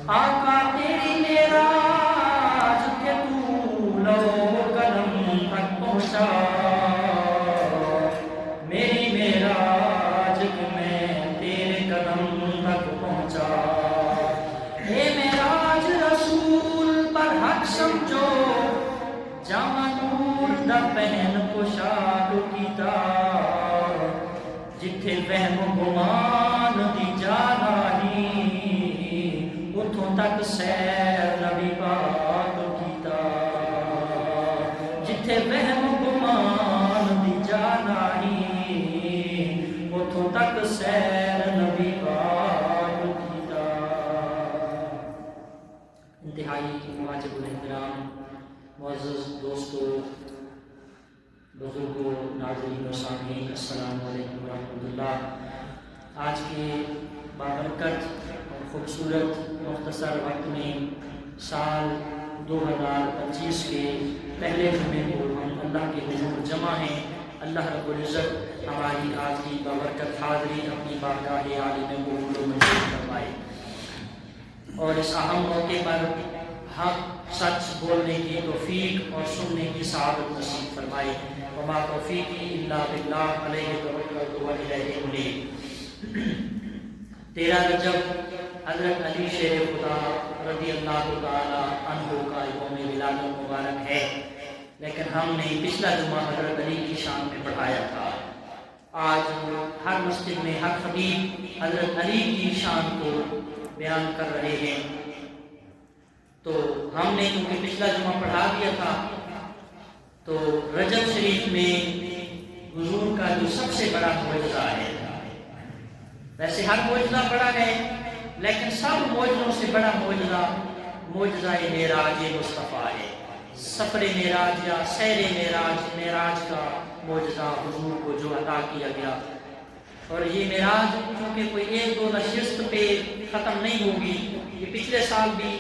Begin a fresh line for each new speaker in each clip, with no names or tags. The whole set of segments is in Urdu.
آقا تیری معراج کہ تو لو قلم تک پہنچا، میری معراج کہ میں تیرے قدم تک پہنچا۔ اے معراج رسول پر حق سمجھو، جامع نور دا پہن پوشاک کیتا، جتھے وہم گمان دی جا نہیں، اتھوں تک سیر نبی پاک کیتا، جتھے وہم گمان دی جا نہیں، اتھوں تک سیر نبی پاک کیتا۔ انتہائی واجب الاحترام معزز دوستو، بزرگوں، ناظرین و سامعین، السلام علیکم ورحمۃ اللہ۔ آج کے بابرکت اور خوبصورت مختصر وقت میں سال 2025 کے پہلے جمعے کو ہم اللہ کے حضور جمع ہیں۔ اللہ رب العزت ہماری آج کی بابرکت حاضری اپنی بارگاہ عالی میں قبول و منظور فرمائے، اور اس اہم موقع پر حق سچ بولنے کی توفیق اور سننے کی سعادت نصیب فرمائے۔ وما توفیقی الا باللہ، علیہ توکلت و الیہ انیب۔ 13 رجب حضرت علی شیر خدا رضی اللہ تعالی عنہ کا یوم ولادت مبارک ہے، لیکن ہم نے پچھلا جمعہ حضرت علی کی شان میں پڑھایا تھا۔ آج ہر مسجد میں ہر خطیب حضرت علی کی شان کو بیان کر رہے ہیں، تو ہم نے کیونکہ پچھلا جمعہ پڑھا دیا تھا، تو رجب شریف میں حضور کا جو سب سے بڑا معجزہ ہے، ویسے ہر معجزہ بڑا ہے لیکن سب معجزوں سے بڑا معجزہ معراج مصطفیٰ ہے۔ سفر معراج یا سیر معراج کا معجزہ حضور کو جو عطا کیا گیا، اور یہ معراج چونکہ کوئی ایک دو نشست پہ ختم نہیں ہوگی، یہ پچھلے سال بھی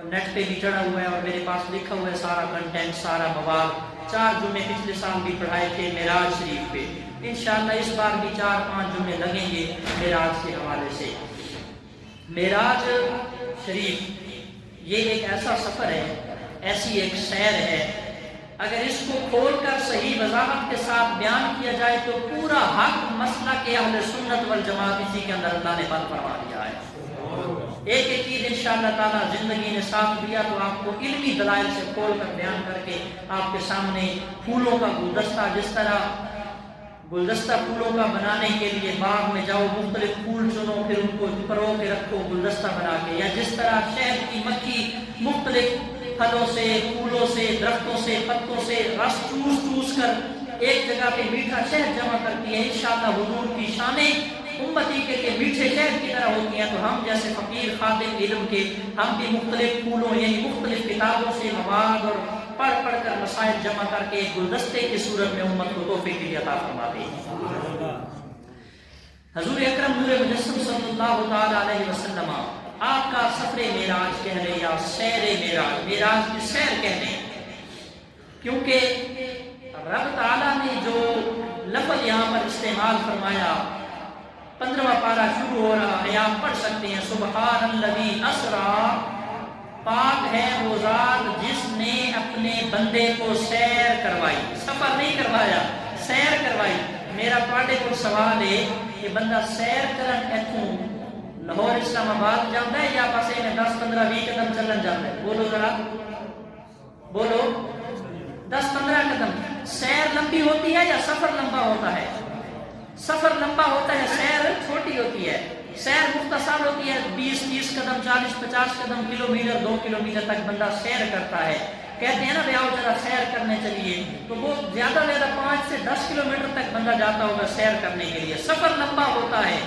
نیٹ پہ بھی چڑھا ہوا ہے اور میرے پاس لکھا ہوا ہے سارا کنٹینٹ، سارا مواد۔ 4 جمعے پچھلے سال بھی پڑھائے تھے معراج شریف پہ، انشاءاللہ اس بار بھی 4-5 جمعے لگیں گے معراج کے حوالے سے۔ معراج شریف یہ ایک ایسا سفر ہے، ایسی ایک سیر ہے، اگر اس کو کھول کر صحیح وضاحت کے ساتھ بیان کیا جائے تو پورا حق مسئلہ کے اہل سنت والجماعت اسی کے اندر اللہ نے بند فرما دیا ہے۔ ایک ایک چیز انشاءاللہ تعالیٰ زندگی نے ساتھ دیا تو آپ کو علمی دلائل سے کھول کر بیان کر کے آپ کے سامنے پھولوں کا گلدستہ، جس طرح گلدستہ پھولوں کا بنانے کے لیے باغ میں جاؤ، مختلف پھول چنو، پھر ان کو پرو کے رکھو گلدستہ بنا کے، یا جس طرح شہد کی مکھی مختلف پھلوں سے، پھولوں سے، درختوں سے، پتوں سے رس چوس کر ایک جگہ پہ میٹھا شہد جمع کرتی ہے، انشاءاللہ حضور کی شانیں امتی کے میٹھے شہد کی طرح ہوتی ہیں۔ تو ہم جیسے فقیر خادم علم کے، ہم بھی مختلف پھولوں یعنی مختلف کتابوں سے مواد اور پڑھ کر مسائل جمع کر کے گلدستے کی صورت میں امت کو تحفے کے لیے عطا فرماتے ہیں۔ حضور اکرم نور مجسم صلی اللہ تعالی علیہ وسلم آپ کا سفر معراج کہہ لیں یا سیر معراج کی سیر کہہ لیں، کیونکہ رب تعالیٰ نے جو لفظ یہاں پر استعمال فرمایا، 15واں پارہ شروع ہو رہا ہے، آپ پڑھ سکتے ہیں، سبحان الذی اسریٰ، پاک ہے وہ ذات جس نے اپنے بندے کو سیر کروائی، سفر نہیں کروایا، سیر کروائی۔ میرا پاڑے کو سوال ہے کہ بندہ سیر کرن ایتھوں لاہور اسلام آباد جاتا ہے یا پاسے میں 10-15-20 قدم چلن جاتا ہے؟ بولو ذرا، بولو، 10-15 قدم۔ سیر لمبی ہوتی ہے یا سفر لمبا ہوتا ہے؟ سفر لمبا ہوتا ہے، سیر چھوٹی ہوتی ہے۔ سیر مختصر ہوتی ہے، 20-30 قدم، 40-50 قدم، کلومیٹر 2 کلومیٹر تک بندہ سیر کرتا ہے۔ کہتے ہیں نا بھائی آؤ ذرا سیر کرنے چلیے، تو وہ زیادہ 5 سے 10 کلومیٹر تک بندہ جاتا ہوگا سیر کرنے کے لیے۔ سفر لمبا ہوتا ہے،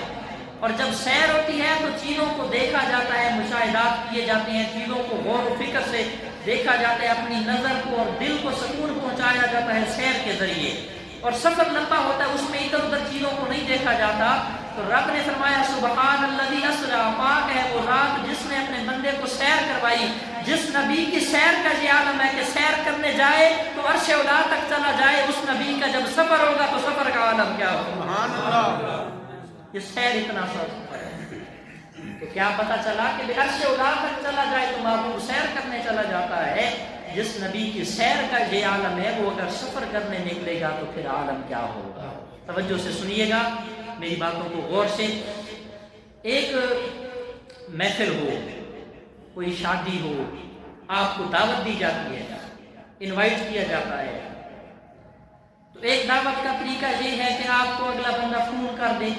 اور جب سیر ہوتی ہے تو چیزوں کو دیکھا جاتا ہے، مشاہدات کیے جاتے ہیں، چیزوں کو غور و فکر سے دیکھا جاتا ہے، اپنی نظر کو اور دل کو سکون پہنچایا جاتا ہے سیر کے ذریعے۔ اور سفر لمبا ہوتا ہے، اس میں ادھر ادھر چیزوں کو نہیں دیکھا جاتا۔ تو رب نے فرمایا سبحان الذی اسریٰ، پاک ہے وہ ذات جس نے اپنے بندے کو سیر کروائی۔ جس نبی کی سیر کا یہ عالم ہے کہ سیر کرنے جائے تو عرش اولا تک چلا جائے، اس نبی کا جب سفر ہوگا تو سفر کا عالم کیا ہوگا؟ سبحان اللہ۔ یہ سیر اتنا سا سفر ہے۔ تو کیا پتہ چلا کہ عرش اولا تک چلا جائے تو محبوب سیر کرنے چلا جاتا ہے. جس نبی کی سیر کا یہ عالم ہے وہ اگر سفر کرنے نکلے گا تو پھر عالم کیا ہوگا. توجہ سے سنیے گا میری باتوں کو غور سے. ایک محفل ہو, کوئی شادی ہو, آپ کو دعوت دی جاتی ہے, انوائٹ کیا جاتا ہے, تو ایک دعوت کا طریقہ یہ ہے کہ آپ کو اگلا بندہ فون کر دے,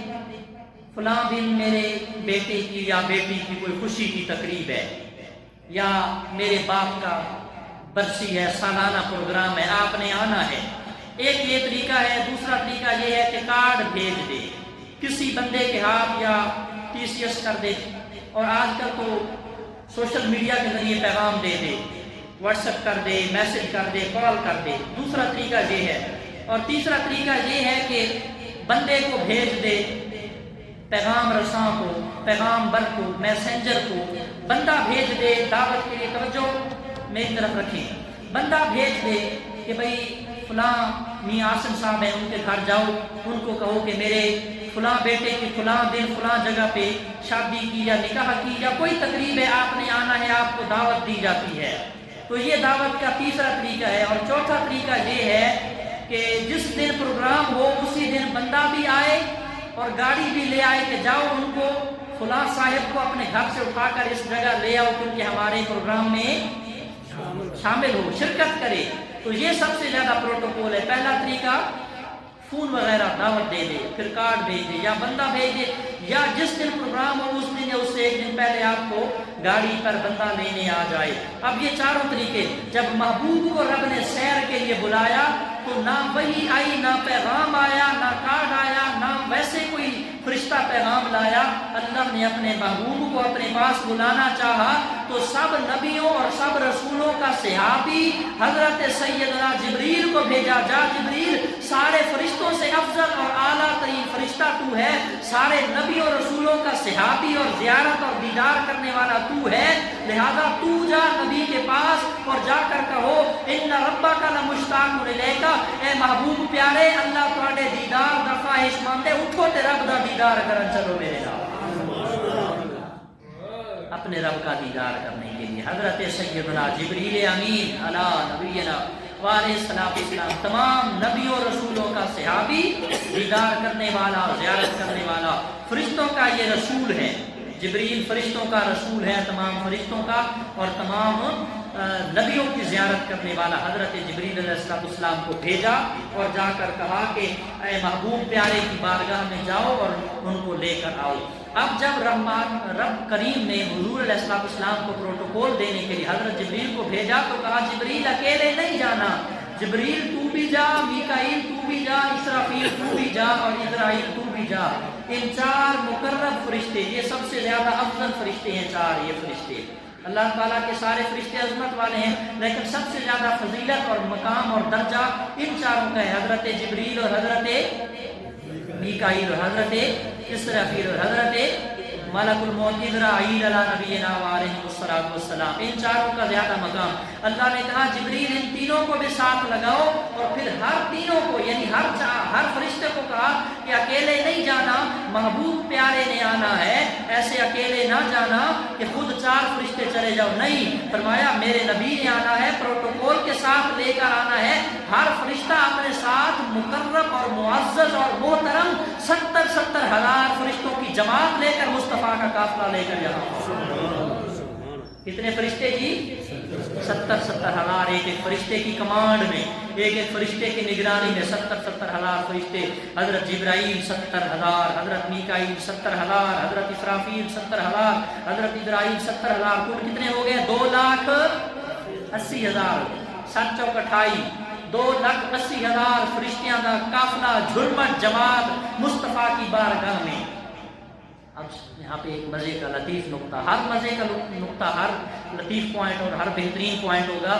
فلاں دن میرے بیٹے کی یا بیٹی کی کوئی خوشی کی تقریب ہے, یا میرے باپ کا برسی ہے, سالانہ پروگرام ہے, آپ نے آنا ہے. ایک یہ طریقہ ہے. دوسرا طریقہ یہ ہے کہ کارڈ بھیج دے کسی بندے کے ہاتھ یا TCS کر دے, اور آج کل تو سوشل میڈیا کے ذریعے پیغام دے دے, واٹس ایپ کر دے, میسج کر دے, کال کر دے. دوسرا طریقہ یہ ہے. اور تیسرا طریقہ یہ ہے کہ بندے کو بھیج دے, پیغام رساں کو, پیغام بر کو, میسنجر کو بندہ بھیج دے دعوت کے لیے. توجہ میری طرف رکھیں. بندہ بھیج دے کہ بھئی فلاں میاں آسم صاحب ہیں, ان کے گھر جاؤ, ان کو کہو کہ میرے فلاں بیٹے کی فلاں دن فلاں جگہ پہ شادی کی یا نکاح کی یا کوئی تقریب ہے, آپ نے آنا ہے, آپ کو دعوت دی جاتی ہے. تو یہ دعوت کا تیسرا طریقہ ہے. اور چوتھا طریقہ یہ ہے کہ جس دن پروگرام ہو اسی دن بندہ بھی آئے اور گاڑی بھی لے آئے کہ جاؤ ان کو فلاں صاحب کو اپنے گھر سے اٹھا کر اس جگہ لے آؤ کیونکہ ہمارے پروگرام میں شامل ہو, شرکت کرے. تو یہ سب سے زیادہ پروٹوکول ہے. پہلا طریقہ فون وغیرہ دعوت دے دے, پھر کارڈ بھیج دے یا بندہ بھیج دے, یا جس دن پروگرام ہو اس دن یا اس سے ایک دن پہلے آپ کو گاڑی پر بندہ لینے آ جائے. اب یہ چاروں طریقے. جب محبوب کو رب نے سیر کے لیے بلایا تو نہ وحی آئی, نہ پیغام آیا, نہ کارڈ آیا, نہ ویسے کوئی فرشتہ پیغام لایا. اللہ نے اپنے محبوب کو اپنے پاس بلانا چاہا تو سب نبیوں اور سب رسولوں کا صحابی حضرت سیدنا جبریل کو بھیجا. جا جبریل, سارے فرشتوں سے افضل اور اعلیٰ ترین فرشتہ تو ہے, سارے نبیوں اور رسولوں کا صحابی اور زیارت اور دیدار کرنے والا تو ہے, لہذا تو جا نبی کے پاس اور جا کر کہو ان ربک لمشتاق الیک, اے محبوب پیارے اللہ تواڈے دیدار دا خواہش مند ہے, اٹھو تے رب دا دیدار کرن چلو میرے نال, اپنے رب کا دیدار کرنے کے لیے. حضرت سیدنا جبریل امین علی نبینا وعلیہ السلام تمام نبیوں رسولوں کا صحابی, دیدار کرنے والا, زیارت کرنے والا, فرشتوں کا یہ رسول ہے. جبریل فرشتوں کا رسول ہے, تمام فرشتوں کا اور تمام نبیوں کی زیارت کرنے والا. حضرت جبریل علیہ السلام کو بھیجا اور جا کر کہا کہ اے محبوب پیارے کی بارگاہ میں جاؤ اور ان کو لے کر آؤ. اب جب رب کریم نے حضور علیہ السلام کو پروٹوکول دینے کے لیے حضرت جبریل کو بھیجا تو کہا جبریل اکیلے نہیں جانا, جبریل تو بھی جا, میکائیل تو بھی جا, اسرافیل تو بھی جا اور اسرائیل تو بھی جا. ان چار مقرب فرشتے, یہ سب سے زیادہ افضل فرشتے ہیں چار یہ فرشتے. اللہ تعالیٰ کے سارے فرشتے عظمت والے ہیں لیکن سب سے زیادہ فضیلت اور مقام اور درجہ ان چاروں کا ہے, حضرت جبریل اور حضرت میکائیل اور حضرت اسرافیل اور حضرت ملک الموت اسرائیل علی نبینا وعلیہ السلام. ان چاروں کا زیادہ مقام. اللہ نے کہا جبریل ان تینوں کو بھی ساتھ لگاؤ اور پھر ہر تینوں کو یعنی ہر فرشتے کو کہا کہ اکیلے نہیں جانا, محبوب پیارے نے آنا ہے, ایسے اکیلے نہ جانا کہ خود چار فرشتے چلے جاؤ. نہیں, فرمایا میرے نبی نے آنا ہے, پروٹوکول کے ساتھ لے کر آنا ہے. ہر فرشتہ اپنے ساتھ مقرب اور معزز اور محترم 70,000 فرشتوں کی جماعت لے کر مصطفیٰ کا قافلہ لے کر یہاں. کتنے فرشتے جی؟ 70,000. ایک فرشتے کی کمانڈ میں, ایک فرشتے کی نگرانی میں 70,000 فرشتے. حضرت جبرائیل 70,000, حضرت میکائیل 70,000, حضرت اسرافیل 70,000, حضرت اسرائیل 70,000. کل کتنے ہو گئے؟ 2,80,000. 7 چوک 28, 2,80,000 فرشتیاں کا قافلہ, جھرمٹ جماعت مصطفیٰ کی بارگاہ میں. اب یہاں پہ ایک مزے کا لطیف نقطہ, ہر مزے کا نقطہ, ہر لطیف پوائنٹ اور ہر بہترین پوائنٹ ہوگا.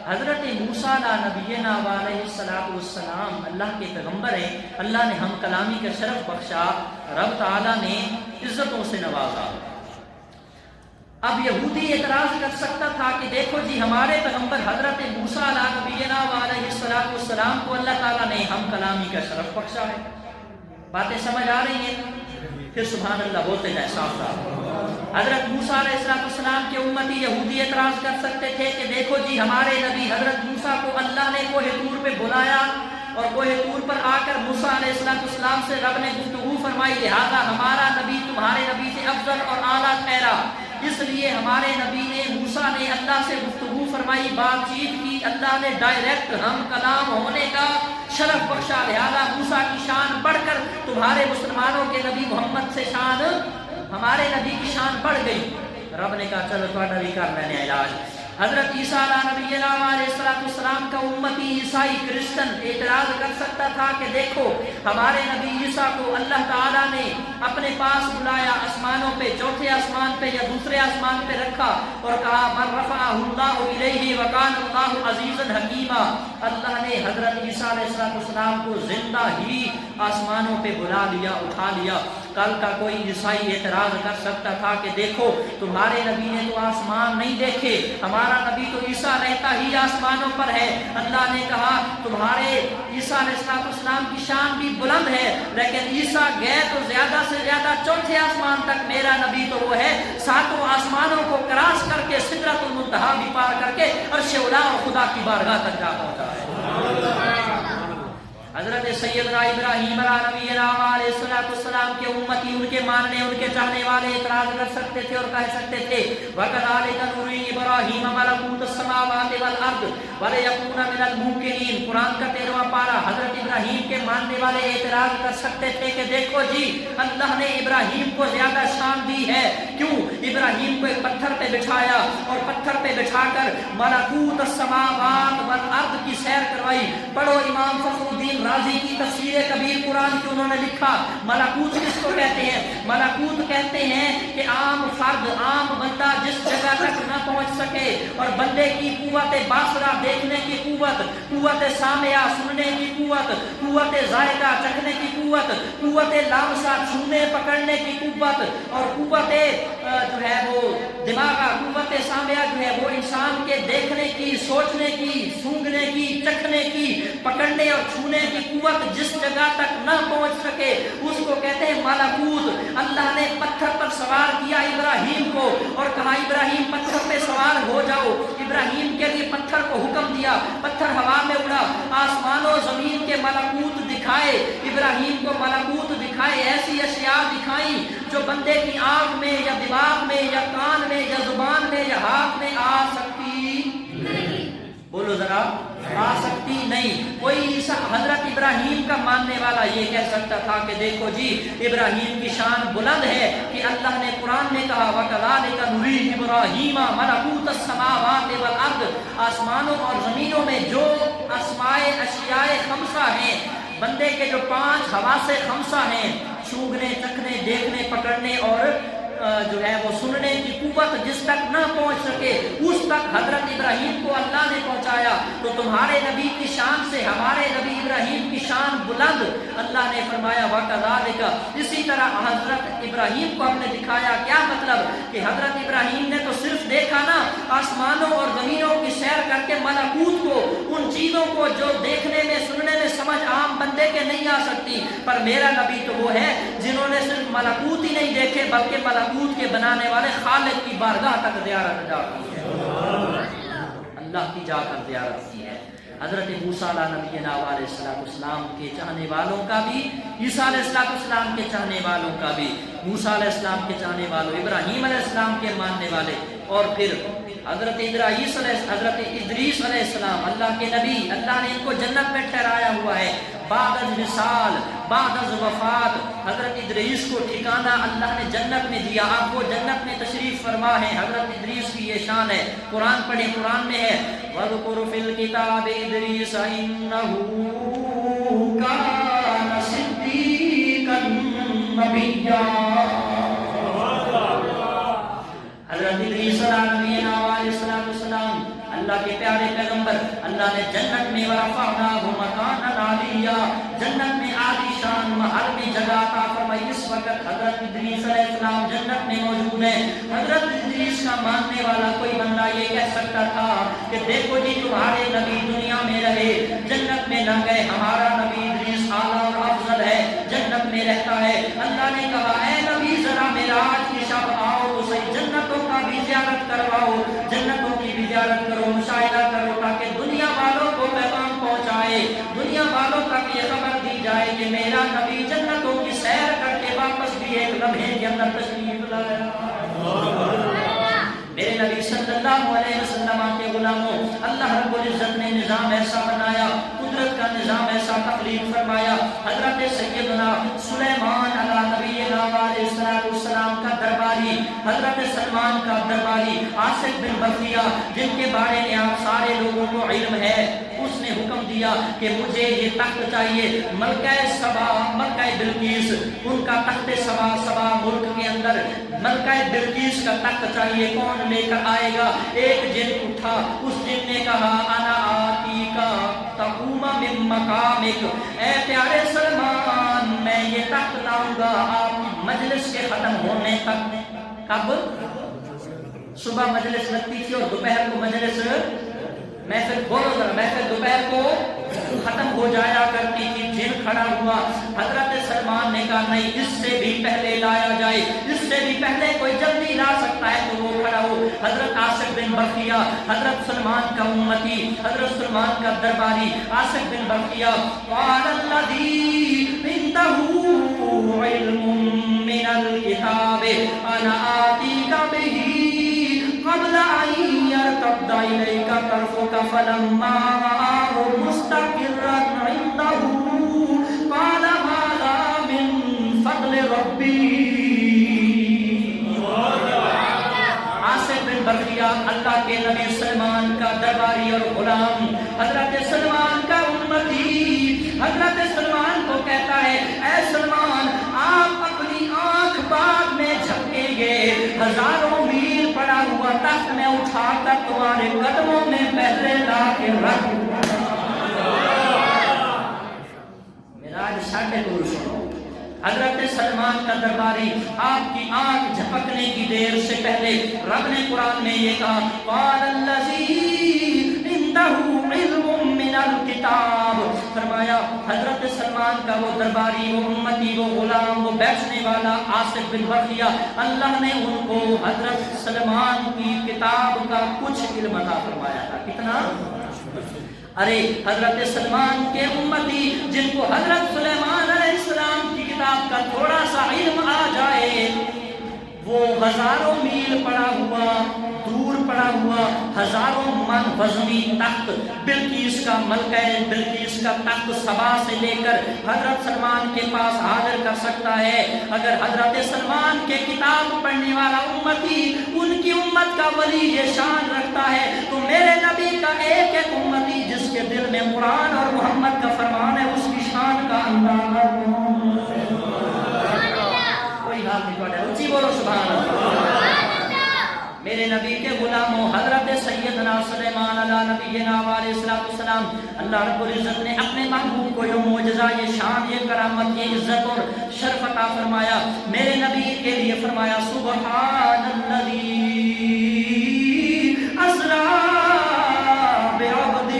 حضرت موسیٰ نبینا علیہ السلام اللہ کے پیغمبر ہیں, اللہ نے ہم کلامی کا شرف بخشا, رب تعالیٰ نے عزتوں سے نوازا. اب یہودی اعتراض کر سکتا تھا کہ دیکھو جی ہمارے پیغمبر حضرت موسیٰ نبینا علیہ السلام کو اللہ تعالیٰ نے ہم کلامی کا شرف بخشا ہے. باتیں سمجھ آ رہی ہیں؟ پھر سبحان اللہ بولتے جائیں صاف صاف. حضرت موسیٰ علیہ السلام کے امتی یہودی اعتراض کر سکتے تھے کہ دیکھو جی ہمارے نبی حضرت موسیٰ کو اللہ نے کوہ طور پہ بلایا اور کوہ طور پر آ کر موسیٰ علیہ السلام سے رب نے گفتگو فرمائی، لہذا ہمارا نبی تمہارے نبی سے افضل اور اعلیٰ ٹھہرا، اس لیے ہمارے نبی نے موسیٰ نے اللہ سے گفتگو فرمائی، بات چیت کی، اللہ نے ڈائریکٹ ہم کلام ہونے کا شرف بخشا، لہذا موسیٰ کی شان بڑھ کر تمہارے مسلمانوں کے نبی محمد سے شان، ہمارے نبی کی شان بڑھ گئی۔ رب نے کہا چلو تھوڑا بھی کر لینے علاج۔ حضرت عیسیٰ علیہ السلام کا امتی عیسائی کرسچن اعتراض کر سکتا تھا کہ دیکھو ہمارے نبی عیسیٰ کو اللہ تعالیٰ نے اپنے پاس بلایا، آسمانوں پہ، چوتھے آسمان پہ یا دوسرے آسمان پہ رکھا اور کہا من رفعہ اللہ الیہ وکان اللہ عزیزا حکیما، اللہ نے حضرت عیسیٰ علیہ السلام کو زندہ ہی آسمانوں پہ بلا لیا، اٹھا لیا۔ کل کا کوئی عیسائی اعتراض کر سکتا تھا کہ دیکھو تمہارے نبی نے تو آسمان نہیں دیکھے، ہمارا نبی تو عیسیٰ رہتا ہی آسمانوں پر ہے۔ اللہ نے کہا تمہارے عیسیٰ علیہ السلام کی شان بھی بلند ہے، لیکن عیسیٰ گئے تو زیادہ سے زیادہ چوتھے آسمان تک، میرا نبی تو وہ ہے ساتوں آسمانوں کو کراس کر کے سدرۃ المنتہا بھی پار کر کے عرش اولا اور خدا کی بارگاہ تک جا پہنچا ہے۔ حضرت سیدنا ابراہیم علیہ السلام کے امتی، ان کے ماننے، ان کے چاہنے والے اعتراض کر سکتے تھے اور کہہ سکتے تھے وَكَذَلِكَ نُرِي إِبْرَاهِيمَ مَلَكُوتَ السَّمَاوَاتِ وَالْأَرْضِ وَلِيَكُونَ مِنَ الْمُوقِنِينَ۔ قرآن کا 13واں پارہ۔ حضرت ابراہیم کے ماننے والے اعتراض کر سکتے تھے کہ دیکھو جی اللہ نے ابراہیم کو زیادہ شان دی ہے، کیوں؟ ابراہیم کو ایک پتھر پہ بٹھایا اور پتھر پہ بٹھا کر ملکوت السماوات والارض کی سیر کروائی۔ پڑھو امام فخر الدین رازی کی تفسیر کبیر قرآن کی، انہوں نے لکھا ملکوت کس کو کہتے ہیں؟ ملکوت کہتے ہیں کہ عام فرد، عام بندہ جس جگہ تک نہ پہنچ سکے اور بندے کی قوت باصرہ دیکھنے کی قوت، قوت سامعہ سننے کی قوت، قوت ذائقہ چکھنے کی قوت، قوت لامسہ چھونے پکڑنے کی قوت اور قوت جو ہے وہ دماغہ، قوت سامعہ جو ہے وہ انسان کے دیکھنے کی، سوچنے کی، سونگھنے کی، چکھنے کی، پکڑنے اور چھونے کی قوت جس جگہ تک نہ پہنچ سکے اس کو کہتے ہیں ملکوت۔ اللہ نے پتھر پر سوار کیا ابراہیم کو اور کہا ابراہیم پتھر پہ سوار ہو جاؤ۔ ابراہیم کے لیے پتھر کو حکم دیا، پتھر ہوا میں اڑا، آسمان و زمین کے ملکوت دکھائے، ابراہیم کو ملکوت دکھائے، ایسی اشیاء دکھائیں جو بندے کی آنکھ میں یا دماغ میں یا کان میں یا زبان میں یا ہاتھ میں آ سکتی نہیں۔ بولو ذرا، آ سکتی نہیں۔ کوئی حضرت ابراہیم کا ماننے والا یہ کہہ سکتا تھا کہ دیکھو جی ابراہیم کی شان بلند ہے کہ اللہ نے قرآن میں کہا وَكَذَلِكَ نُرِي إِبْرَاهِيمَ مَلَكُوتَ السَّمَاوَاتِ وَالْأَرْضِ، آسمانوں اور زمینوں میں جو اسمائے اشیاء خمسہ ہیں، بندے کے جو 5 حواس خمسہ ہیں، سونگھنے، چکھنے، دیکھنے، پکڑنے اور جو ہے وہ سننے کی قوت جس تک نہ پہنچ سکے اس تک حضرت ابراہیم کو اللہ نے پہنچایا۔ تو تمہارے نبی کی شان سے ہمارے نبی ابراہیم کی شان بلند، اللہ نے فرمایا وَكَذَلِكَ، اسی طرح حضرت ابراہیم کو ہم نے دکھایا۔ کیا مطلب کہ حضرت ابراہیم نے تو صرف دیکھا نا آسمانوں اور زمینوں کی سیر کر کے ملکوت کو، ان چیزوں کو جو دیکھنے میں، سننے میں سمجھ عام بندے کے نہیں آ سکتی، پر میرا نبی تو وہ ہے جنہوں نے صرف ملکوت ہی نہیں دیکھے بلکہ ملکوت کے بنانے والے خالق کی بارگاہ تک زیارت جا کی ہے، اللہ کی جا کر زیارت کی ہے۔ حضرت موسیٰ علیہ السلام کے چاہنے والوں کا بھی، عیسیٰ علیہ السلام کے چاہنے والوں کا بھی، موسیٰ علیہ السلام کے چاہنے والوں، ابراہیم علیہ السلام کے ماننے والے، اور پھر حضرت ادریس علیہ السلام اللہ کے نبی، اللہ نے ان کو جنت میں ٹھہرایا ہوا ہے۔ بعد از وصال، بعد از وفات حضرت ادریس کو ٹھکانہ اللہ نے جنت میں دیا، آپ وہ جنت میں تشریف فرما ہے۔ حضرت ادریس کی یہ شان ہے، قرآن پڑھیں، قرآن میں ہے وَاذْكُرْ فِي الْكِتَابِ إِدْرِيسَ إِنَّهُ كَانَ صِدِّيقًا نَبِيًّا۔ حضرت ادریس علیہ السلام اللہ کے پیارے پیغمبر، اللہ نے جنت میں ورفعناہ مکانا علیہ، جنت میں عالی شان محل میں جگہ عطا فرمائی۔ اس وقت حضرت ادریس علیہ السلام جنت میں موجود ہیں۔ حضرت ادریس کا ماننے والا کوئی بندہ یہ کہہ سکتا تھا کہ دیکھو جی تمہارے نبی دنیا میں رہے، جنت میں نہ گئے، ہمارا نبی ادریس اعلیٰ اور افضل ہے، جنت میں رہتا ہے۔ اللہ نے کہا اے نبی ذرا معراج کی شب آؤ تو صحیح، زیارت کرواؤ, جنتوں کی بھی زیارت کرو, مشاہدہ کرو, تاکہ دنیا والوں کو پیغام پہنچائے, دنیا والوں تک یہ خبر دی جائے کہ میرا نبی جنتوں کی سیر کر کے واپس بھی ایک لمحے کے اندر تشریف لایا. میرے نبی صلی اللہ علیہ وسلم کے غلاموں, اللہ رب العزت نے نظام ایسا بنایا, قدرت کا نظام ایسا تخلیق فرمایا. حضرت سیدنا سلیمان علیہ نبینا علیہ السلام کا درباری, حضرت سلمان کا درباری عاصف بن برقیہ, جن کے بارے میں آپ سارے لوگوں کو علم ہے, اس نے حکم دیا کہ مجھے یہ تخت چاہیے. ملکہ سبا, ملکہ بلقیس, ان کا تخت سبا ملک کے اندر ملکہ بلقیس کا تخت چاہیے. کون لے کر آئے گا؟ ایک جن اٹھا, اس جن نے کہا انا آتی کا تقوم من مقامک, اے پیارے سلمان میں یہ تخت لاؤں گا آپ مجلس کے ختم ہونے تک. کب؟ صبح مجلس لگتی تھی اور دوپہر کو مجلس, محفل بولو ذرا, محفل دوپہر کو ختم ہو جایا کرتی تھی. جن کھڑا ہوا, حضرت سلمان نے کہا نہیں, اس سے بھی پہلے لایا جائے, اس سے بھی پہلے کوئی جلدی لا سکتا ہے تو وہ کھڑا ہو. حضرت عاصف بن برقیہ, حضرت سلمان کا امتی, حضرت سلمان کا درباری عاصف بن برقیہ, قال الذی عنده علم من الکتاب انا آتیک بہ قبل ان يرتد إليك طرفك فلما رآه مستقرا عنده قال هذا من فضل ربي. عاصف بن برقیہ اللہ کے نبی سلمان کا درباری اور غلام, حضرت سلمان کا امتی, حضرت سلمان کو کہتا ہے اے سلمان آپ اپنی آنکھ بعد میں جھپکیں گے, ہزاروں میل پڑا ہوا تخت میں اٹھا کر تمہارے قدموں میں پہلے لا کے رکھ. میراج ساڑھے کو سنو, حضرت سلمان کا درباری, آپ کی آنکھ جھپکنے کی دیر سے پہلے رب نے قرآن میں یہ کہا قال الذی عنده علم من الکتاب, فرمایا حضرت سلمان کا وہ درباری, وہ امتی, وہ غلام, وہ بیٹھنے والا عاصف بن برقیہ, اللہ نے ان کو حضرت سلمان کی کتاب کا کچھ علم عطا فرمایا تھا. کتنا؟ ارے حضرت سلمان کے امتی جن کو حضرت سلیمان علیہ السلام کی کتاب کا تھوڑا سا علم آ جائے, وہ ہزاروں میل پڑا ہوا, دور پڑا ہوا, ہزاروں من وزنی تخت بلقیس کا, ملکہ بلقیس کا تخت سبا سے لے کر حضرت سلمان کے پاس حاضر کر سکتا ہے. اگر حضرت سلمان کے کتاب پڑھنے والا امتی ان کی امت کا ولی یہ شان رکھتا ہے, تو میرے نبی کا ایک ایک امتی جس کے دل میں قرآن اور محمد کا فرمان ہے, اس کی شان کا اندازہ کوئی حال نہیں پڑے. اونچی بولو سبحان اللہ. میرے نبی کے غلاموں, حضرت سیدنا سلیمان علیہ نبینا علیہ السلام, اللہ رب العزت نے اپنے محبوب کو یہ معجزہ, یہ شان, یہ کرامت, یہ عزت اور شرف عطا فرمایا. میرے نبی کے لیے فرمایا سبحان الذی اسری بعبدہ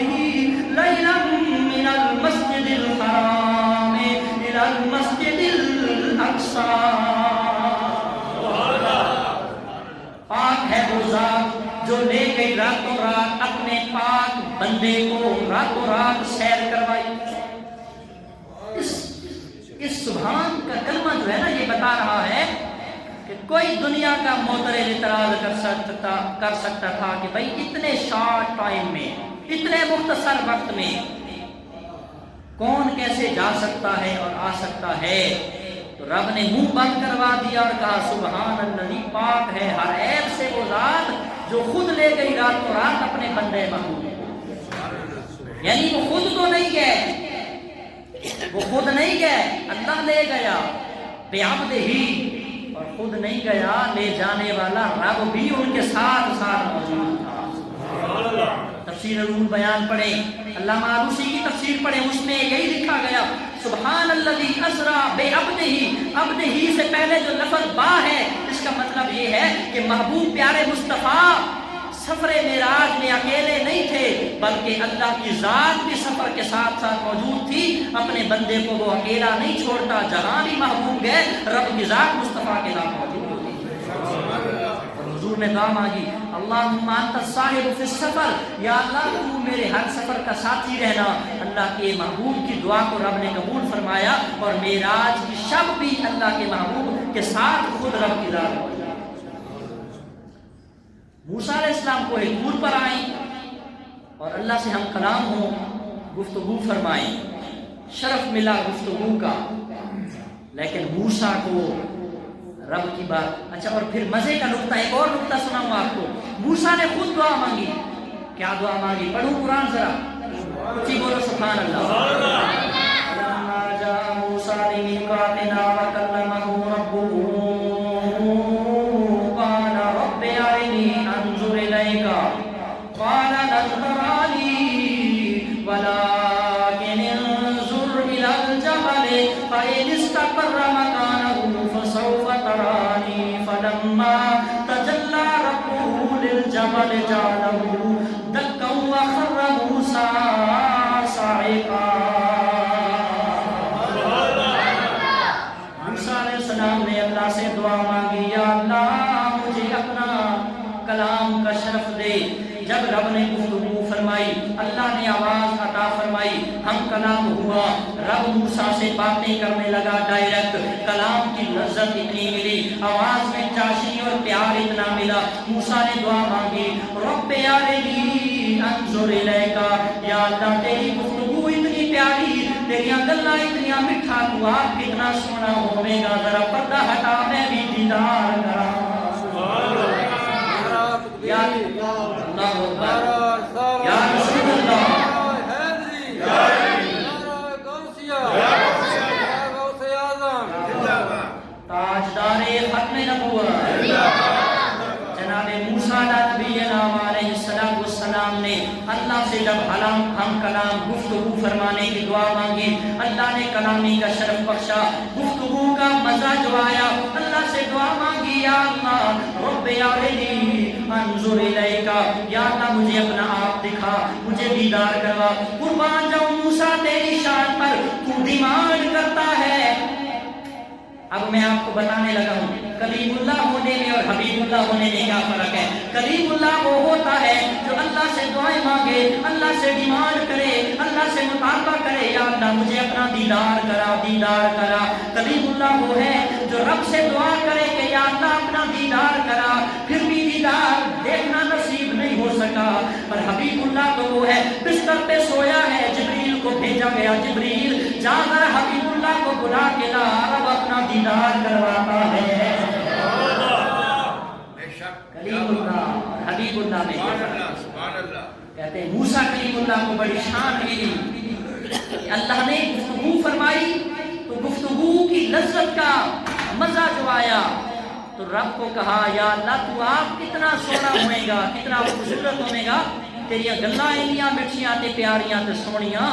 لیلا من المسجد الحرام الی المسجد الاقصی. پاک ہے وہ ذات جو لے گئی راتوں رات اپنے پاک بندے کو راتوں رات سیر کروائی. اس سبحان کا کلمہ جو ہے نا, یہ بتا رہا ہے کہ کوئی دنیا کا معترض اعتراض کر سکتا تھا کہ بھائی اتنے شارٹ ٹائم میں, اتنے مختصر وقت میں کون کیسے جا سکتا ہے اور آ سکتا ہے. تو رب نے منہ بند کروا دیا اور کہا سبحان اللہ, پاک ہے ہر عیب سے وہ ذات جو خود لے گئی راتوں رات اپنے بندے محبوب کو. یعنی وہ خود تو نہیں گئے, وہ خود نہیں گئے, اللہ لے گیا بعبدہ ہی, اور خود نہیں گیا, لے جانے والا رب بھی ان کے ساتھ ساتھ موجود تھا. تفسیر روح بیان پڑھیں, علامہ آلوسی کی تفسیر پڑھیں, اس میں یہی لکھا گیا سبحان الذی اسری بعبدہ. عبدہ سے پہلے جو لفظ با ہے, اس کا مطلب یہ ہے کہ محبوب پیارے مصطفیٰ سفر معراج میں اکیلے نہیں تھے, بلکہ اللہ کی ذات بھی سفر کے ساتھ ساتھ موجود تھی. اپنے بندے کو وہ اکیلا نہیں چھوڑتا, جہاں بھی محبوب گئے رب کی ذات مصطفیٰ کے ساتھ موجود ہوتی. حضور حضور نے دعا مانگی اللہم انت الصاحب فی السفر، یا اللہ تو میرے ہر سفر کا ساتھی رہنا۔ اللہ کے محبوب کی دعا کو رب نے قبول فرمایا اور معراج کی شب بھی اللہ کے محبوب کے ساتھ خود رب کی ذات ہو جائے۔ موسیٰ علیہ السلام کو ایک طور پر آئیں اور اللہ سے ہم کلام ہوں، گفتگو فرمائیں، شرف ملا گفتگو کا، لیکن موسیٰ کو رب کی بات۔ اچھا، اور پھر مزے کا نقطہ، ایک اور نقطہ سناؤں آپ کو۔ موسیٰ نے خود دعا مانگی، کیا دعا مانگی؟ پڑھوں قرآن ذرا، کچھ بولو سبحان اللہ۔ فلما جاء موسیٰ لمیقاتنا وکلمہ ربہ قال رب ارنی انظر الیک قال لن ترانی ولکن انظر الی الجبل فإن استقر مکانہ فسوف ترانی فلما تجلی ربہ للجبل جعلہ دکا وخر موسیٰ صاعقا۔ موسیٰ علیہ السلام نے اللہ سے دعا مانگی، یا اللہ مجھے اپنا کلام کا شرف دے۔ جب رب نے گفتگو فرمائی، اللہ نے آواز عطا فرمائی، ہم کلام ہوا، رب موسیٰ سے باتیں کرنے لگا ڈائریکٹ۔ کلام کی لذت اتنی ملی، آواز میں چاشنی اور پیار اتنا ملا۔ موسیٰ نے دعا مانگی، رب ارنی انظر الیک، یا اللہ تیری گفتگو اتنی پیاری، تیری گلاں اتنی میٹھا، تو آپ کتنا سونا ہوے گا، ذرا پردہ ہٹا میں بھی دیدار کراں۔ یا اللہ اکبر، یا رسول اللہ، تاجدار ختم نبوت جناب موسیٰ علیہ السلام نے اللہ سے جب ہم کلام گفتگو فرمانے کی دعا مانگی، اللہ نے کلامی کا شرف بخشا، گفتگو کا مزہ جو آیا، اللہ سے دعا مانگی، یا اللہ رب ارنی انظر الیک، یا اللہ مجھے اپنا آپ دکھا، مجھے دیدار کروا۔ قربان جاؤں موسیٰ تیری شان پر، تو ڈیمانڈ کرتا ہے۔ اب میں آپ کو بتانے لگا ہوں کلیم اللہ ہونے میں اور حبیب اللہ ہونے میں کیا فرق ہے۔ کلیم اللہ وہ ہوتا ہے جو اللہ سے دعائیں مانگے، اللہ سے ڈیمانڈ کرے، اللہ سے مطالبہ کرے، یا اللہ مجھے اپنا دیدار کرا، دیدار کرا۔ کلیم اللہ وہ ہے جو رب سے دعا کرے کہ یا اللہ اپنا دیدار کرا، پھر بھی دیدار دیکھنا نصیب نہیں ہو سکا۔ پر حبیب اللہ تو وہ ہے بستر پہ سویا ہے، جبریل کو بھیجا گیا، جبریل جا کر حبیب اللہ کو بلا کے لا، رب اپنا دیدار کرواتا ہے۔ کلیم اللہ اور حبیب اللہ میں کہتے ہیں موسیٰ کلیم اللہ کو بڑی شان ملی، اللہ نے گفتگو فرمائی تو گفتگو کی لذت کا مزہ جو آیا تو رب کو کہا، یا اللہ تو آپ کتنا سونا ہوئے گا، کتنا خوبصورت ہوئے گا، تیری گلاں انیاں مٹھیاں تے پیاریاں تے سونیاں،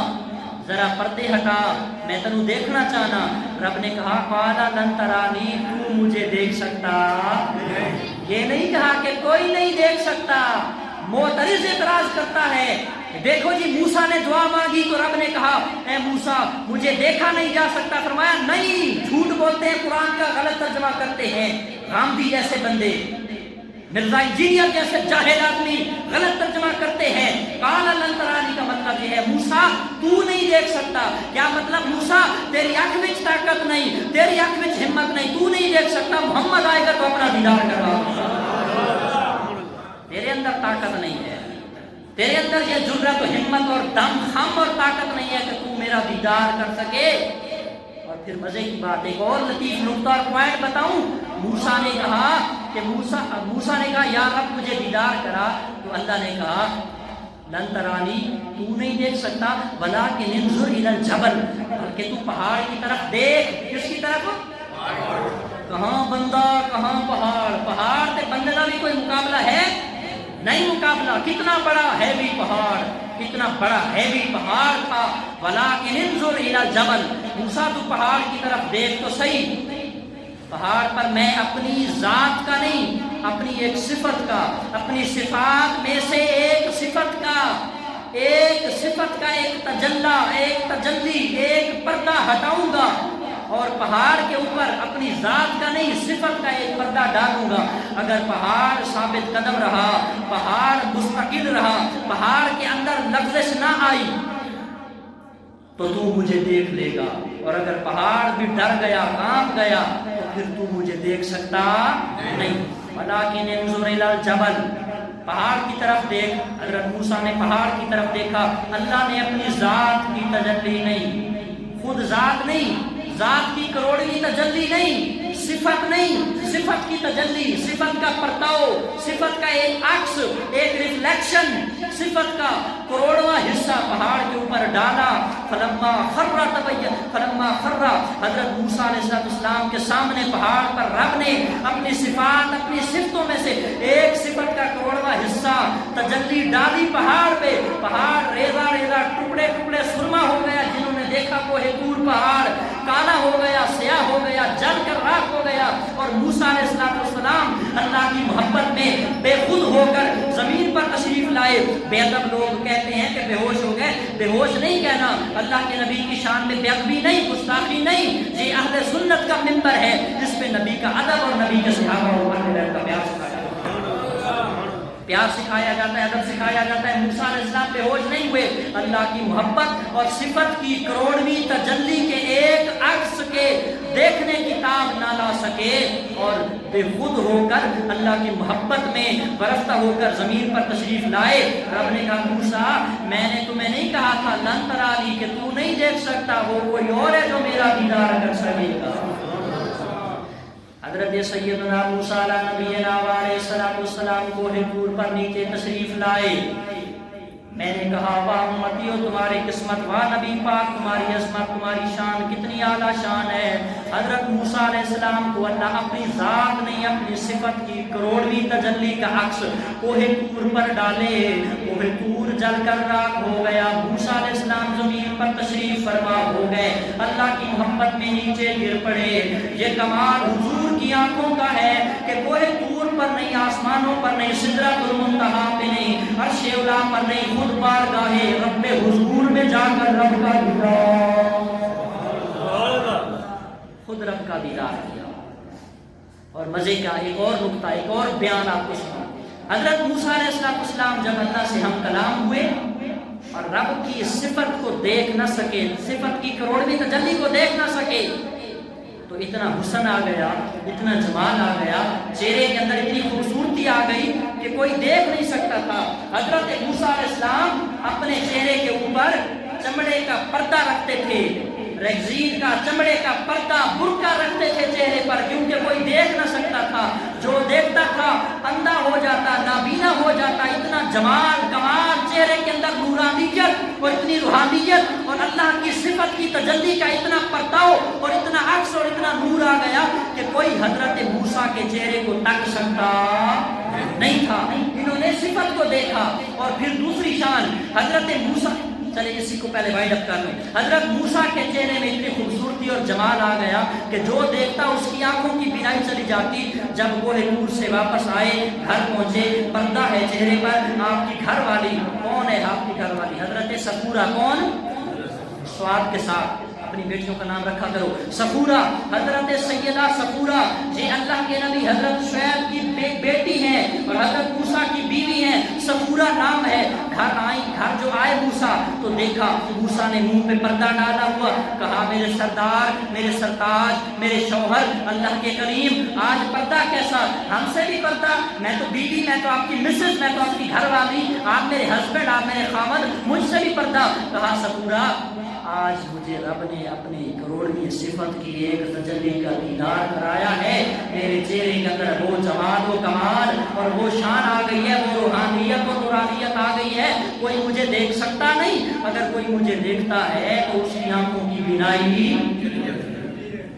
ذرا پردے ہٹا میں تنوں دیکھنا چاہنا۔ رب نے کہا قال لن ترانی، تو مجھے دیکھ سکتا، یہ نہیں کہا کہ کوئی نہیں دیکھ سکتا۔ معترض اعتراض کرتا ہے، دیکھو جی موسیٰ نے دعا مانگی تو رب نے کہا اے موسیٰ مجھے دیکھا نہیں جا سکتا، فرمایا نہیں، جھوٹ بولتے ہیں، قرآن کا غلط ترجمہ کرتے ہیں، غامدی جیسے بندے، مرزا انجینئر جیسے جاہل آدمی غلط ترجمہ کرتے ہیں۔ قال لن ترانی کا مطلب یہ ہے موسیٰ تو نہیں دیکھ سکتا۔ کیا مطلب؟ موسیٰ تیری آنکھ وچ طاقت نہیں، تیری آنکھ وچ ہمت نہیں، تو نہیں دیکھ سکتا، محمد آئے گا تو اپنا دیدار کروا۔ تیرے اندر طاقت نہیں ہے، تیرے اندر یہ جرأت و ہمت اور دم خم اور طاقت نہیں ہے کہ تو میرا دیدار کر سکے۔ اور پھر مزے کی بات ایک اور لطیف نقطہ اور پوائنٹ بتاؤں، موسیٰ نے کہا کہ موسیٰ نے کہا یا رب مجھے دیدار کرا، تو اللہ نے کہا لن ترانی، تو نہیں دیکھ سکتا، ولکن انظر الی الجبل، بلکہ تو پہاڑ کی طرف دیکھ۔ کس کی طرف؟ کہاں بندہ کہاں پہاڑ، پہاڑ تے بندے کا بھی کوئی مقابلہ ہے نہیں مقابلہ۔ کتنا بڑا ہیوی پہاڑ، کتنا بڑا ہیوی پہاڑ تھا۔ ولکن انظر الی الجبل، موسیٰ تو پہاڑ کی طرف دیکھ تو صحیح، پہاڑ پر میں اپنی ذات کا نہیں، اپنی ایک صفت کا، اپنی صفات میں سے ایک صفت کا ایک تجلی، ایک پردہ ہٹاؤں گا اور پہاڑ کے اوپر اپنی ذات کا نہیں صفت کا ایک پردہ ڈالوں گا. اگر پہاڑ ثابت قدم رہا, پہاڑ مستقل رہا, پہاڑ کے اندر لغزش نہ آئی تو تو مجھے دیکھ لے گا, اور اگر پہاڑ بھی ڈر گیا, کانپ گیا, تو پھر تو مجھے دیکھ سکتا نہیں. ولیکن انظر الی الجبل, پہاڑ کی طرف دیکھ. حضرت موسیٰ نے پہاڑ کی طرف دیکھا. اللہ نے اپنی ذات کی تجلی نہیں, خود ذات نہیں, ذات کی کروڑویں تجلی نہیں, صفت نہیں, صفت کی تجلی, صفت کا پرتاؤ, صفت کا ایک عکس, ایک ریفلیکشن, صفت کا کروڑواں حصہ پہاڑ کے اوپر ڈالا. فلما خر تبین, فلما خر, حضرت موسیٰ علیہ السلام کے سامنے پہاڑ پر رب نے اپنی صفات, اپنی صفتوں میں سے ایک صفت کا کروڑواں حصہ تجلی ڈالی پہاڑ پہ. پہاڑ ریزہ ریزہ, ٹکڑے ٹکڑے سرما ہو گیا. جنہوں نے دیکھا کوہ طور پہاڑ کالا ہو گیا, سیاہ ہو گیا, جل کر راکھ ہو گیا. اور موسیٰ علیہ السلام اللہ کی محبت میں بے خود ہو کر زمین پر تشریف لائے. بے ادب لوگ کہتے ہیں کہ بے ہوش ہو گئے. بے ہوش نہیں کہنا, اللہ کے نبی کی شان میں بے ادبی نہیں, گستاخی نہیں. یہ اہل سنت کا منبر ہے جس پہ نبی کا ادب اور نبی کے صحابہ اور اہل بیت کا پیار سکھایا جاتا ہے, پیار سکھایا جاتا ہے, ادب سکھایا جاتا ہے. موسیٰ علیہ السلام بے ہوش نہیں ہوئے. اللہ کی محبت اور صفت کی کروڑویں تجلی کے ایک عکس کے دیکھنے کی تاب نہ لا سکے, اور بے خود ہو کر اللہ کی محبت میں برفتہ ہو کر زمین پر تشریف لائے. رب نے کہا موسیٰ, میں نے تمہیں نہیں کہا تھا لن ترانی, کہ تو نہیں دیکھ سکتا, وہ کوئی اور ہے جو میرا دیدار کر سکے گا. حضرت سیدنا موسیٰ علیہ نبینا علیہ السلام کوہ طور پر نیچے تشریف لائے. میں نے کہا واہ امتیو تمہاری قسمت, واہ نبی پاک تمہاری عظمت, تمہاری شان کتنی اعلیٰ شان ہے. حضرت موسیٰ علیہ السلام کو اللہ اپنی ذات نہیں, اپنی صفت کی کروڑویں تجلی کا عکس کوہ طور پر ڈالے. کوہ طور جل کر راکھ ہو گیا. موسیٰ علیہ السلام زمین پر تشریف فرما ہو گئے, اللہ کی محبت میں نیچے گر پڑے. یہ کمال حضور کی آنکھوں کا ہے کہ کوہ طور پر نہیں, آسمانوں پر نہیں, سدرۃ المنتہا پہ نہیں, عرش اولیٰ پر نہیں, خود بارگاہ رب حضور میں جا کر رب کا دیدار, خود رب کا دیدار کیا. اور مزے کا ایک اور نقطہ, ایک اور بیان آپ کو سنا. حضرت موسیٰ علیہ السلام جب اللہ سے ہم کلام ہوئے اور رب کی صفت کو دیکھ نہ سکے, صفت کی کروڑویں تجلی کو دیکھ نہ سکے, تو اتنا حسن آ گیا, اتنا جمال آ گیا, چہرے کے اندر اتنی خوبصورتی آ گئی کہ کوئی دیکھ نہیں سکتا تھا. حضرت موسیٰ علیہ السلام اپنے چہرے کے اوپر چمڑے کا پردہ رکھتے تھے, ریگزین کا چمڑے کا پردہ برقع رکھتے تھے چہرے پر, کیونکہ کوئی دیکھ نہ سکتا تھا. جو دیکھتا تھا اندھا ہو جاتا, نابینا ہو جاتا. اتنا جمال کمال, چہرے کے اندر نورانیت اور اتنی روحانیت اور اللہ کی صفت کی تجلی کا اتنا پرتاؤ اور اتنا عکس اور اتنا نور آ گیا کہ کوئی حضرت موسیٰ کے چہرے کو تک سکتا نہیں تھا. انہوں نے صفت کو دیکھا. اور پھر دوسری شان حضرت موسیٰ, چلے اسی کو پہلے وائنڈ اپ کر لوں. حضرت موسیٰ کے چہرے میں اتنی خوبصورتی اور جمال آ گیا کہ جو دیکھتا اس کی آنکھوں کی بینائی چلی جاتی. جب کوہ طور سے واپس آئے, گھر پہنچے, پردہ ہے چہرے پر. آپ کی گھر والی کون ہے؟ آپ کی گھر والی حضرت صفورہ. کون؟ سواد کے ساتھ اپنی بیٹیوں کا نام رکھا کرو, صفورہ. حضرت سیدہ صفورہ یہ اللہ کے نبی حضرت شعیب کی بیٹی ہیں اور حضرت موسیٰ کی بیوی ہیں. صفورہ نام ہے. گھر آئی, گھر جو آئے موسیٰ تو دیکھا موسیٰ نے منہ پہ پردہ ڈالا ہوا. کہا میرے سردار, میرے سرتاج, میرے شوہر, اللہ کے کریم, آج پردہ کیسا؟ ہم سے بھی پردہ, میں تو بیوی, میں تو آپ کی مسز, میں تو آپ کی گھر والی, آپ میرے ہسبینڈ, آپ میرے خاوند, مجھ سے بھی پردہ. کہا صفورہ آج مجھے رب نے اپنی کروڑویں صفت کی ایک تجلی کا دیدار کرایا ہے. میرے چہرے کے اندر وہ جمال و کمال اور وہ شان آ گئی ہے, وہ روحانیت و نورانیت آ گئی ہے. کوئی مجھے دیکھ سکتا نہیں. اگر کوئی مجھے دیکھتا ہے تو اس کی آنکھوں کی بینائی,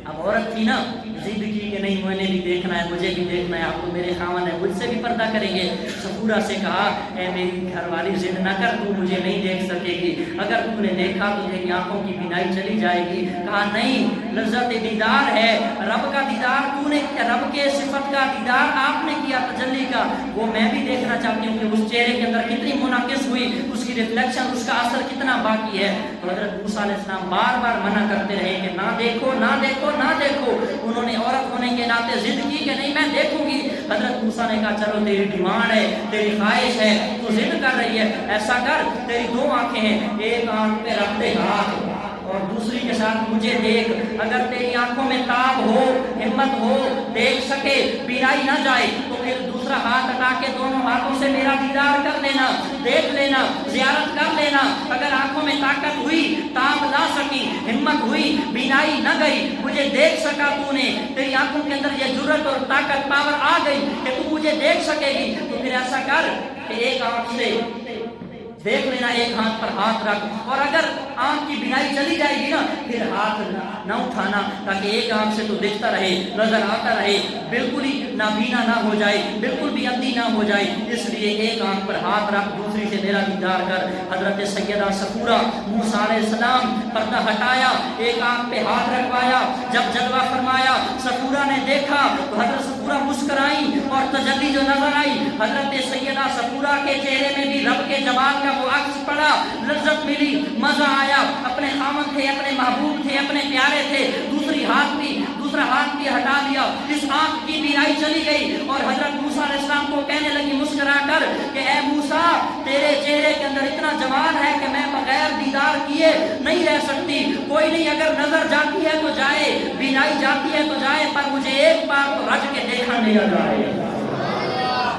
اب عورت تھی نا, ضد کی کہ نہیں میں نے بھی دیکھنا ہے, مجھے بھی دیکھنا ہے, آپ کو میرے خاوند ہے, مجھ سے بھی پردہ کریں گے. صفورہ سے کہا اے میری گھر والی ضد نہ کر, تو مجھے نہیں دیکھ سکے گی. اگر تم نے دیکھا تو تیری آنکھوں کی بینائی چلی جائے گی. کہا نہیں, لذت دیدار ہے, رب کا دیدار تو نے, رب کے صفت کا دیدار آپ نے کیا تجلی کا, وہ میں بھی دیکھنا دیکھنا چاہتی ہوں کہ اس چہرے کے اندر کتنی منعکس ہوئی اس کی ریفلیکشن، اس کا اثر کتنا باقی ہے۔ تو حضرت موسیٰ علیہ السلام بار بار منع کرتے رہے کہ نہ دیکھو نہ دیکھو نہ دیکھو۔ انہوں نے عورت ہونے کے ناطے ضد کی کہ نہیں میں دیکھوں گی۔ حضرت موسیٰ نے کہا چلو تیری ڈیمانڈ ہے، تیری خواہش ہے، تو ضد کر رہی ہے، ایسا کر تیری دو آنکھیں ہیں، ایک آنکھ پہ رکھ دے ہاتھ اور دوسری کے ساتھ مجھے دیکھ، اگر تیری آنکھوں میں تاب ہو، ہمت ہو، دیکھ سکے، بینائی نہ جائے تو پھر دوسرا ہاتھ ہٹا کے دونوں ہاتھوں سے میرا دیدار کر لینا، دیکھ لینا، زیارت کر لینا۔ اگر آنکھوں میں طاقت ہوئی، تاب لا سکی، ہمت ہوئی، بینائی نہ گئی، مجھے دیکھ سکا تو نے، تیری آنکھوں کے اندر یہ جرت اور طاقت پاور آ گئی کہ تو مجھے دیکھ سکے گی، تو پھر ایسا کر کہ ایک آنکھ سے دیکھ لینا، ایک ہاتھ پر ہاتھ رکھ، اور اگر آنکھ کی بینائی چلی جائے گی نا پھر ہاتھ نہ اٹھانا، تاکہ ایک آنکھ سے تو دکھتا رہے، نظر آتا رہے، بالکل ہی نابینا نہ ہو جائے، بالکل بھی اندھی نہ ہو جائے، اس لیے ایک آنکھ پر ہاتھ رکھ، دوسری سے میرا دیدار کر۔ حضرت سیدہ صفورہ موسیٰ علیہ السلام پردہ ہٹایا، ایک آنکھ پہ ہاتھ رکھوایا، جب جلوہ فرمایا صفورہ نے دیکھا تو حضرت صفورہ مسکرائیں اور تجلی جو نظر آئی، حضرت سیدہ صفورہ کے چہرے میں بھی رب کے جمال کا وہ عکس پڑا، لذت ملی، مزہ آیا، اپنے خامن تھے، اپنے محبوب تھے، اپنے پیارے تھے، دوسرا ہاتھ بھی ہٹا دیا، اس آنکھ کی بینائی چلی گئی، اور حضرت موسیٰ علیہ السلام کو کہنے لگی مسکرا کر کہ اے موسیٰ تیرے چہرے کے اندر اتنا جمال ہے کہ میں بغیر دیدار کیے نہیں رہ سکتی، کوئی نہیں، اگر نظر جاتی ہے تو جائے، بینائی جاتی ہے تو جائے، پر مجھے ایک بار تو رج کے دیکھا نہیں جائے۔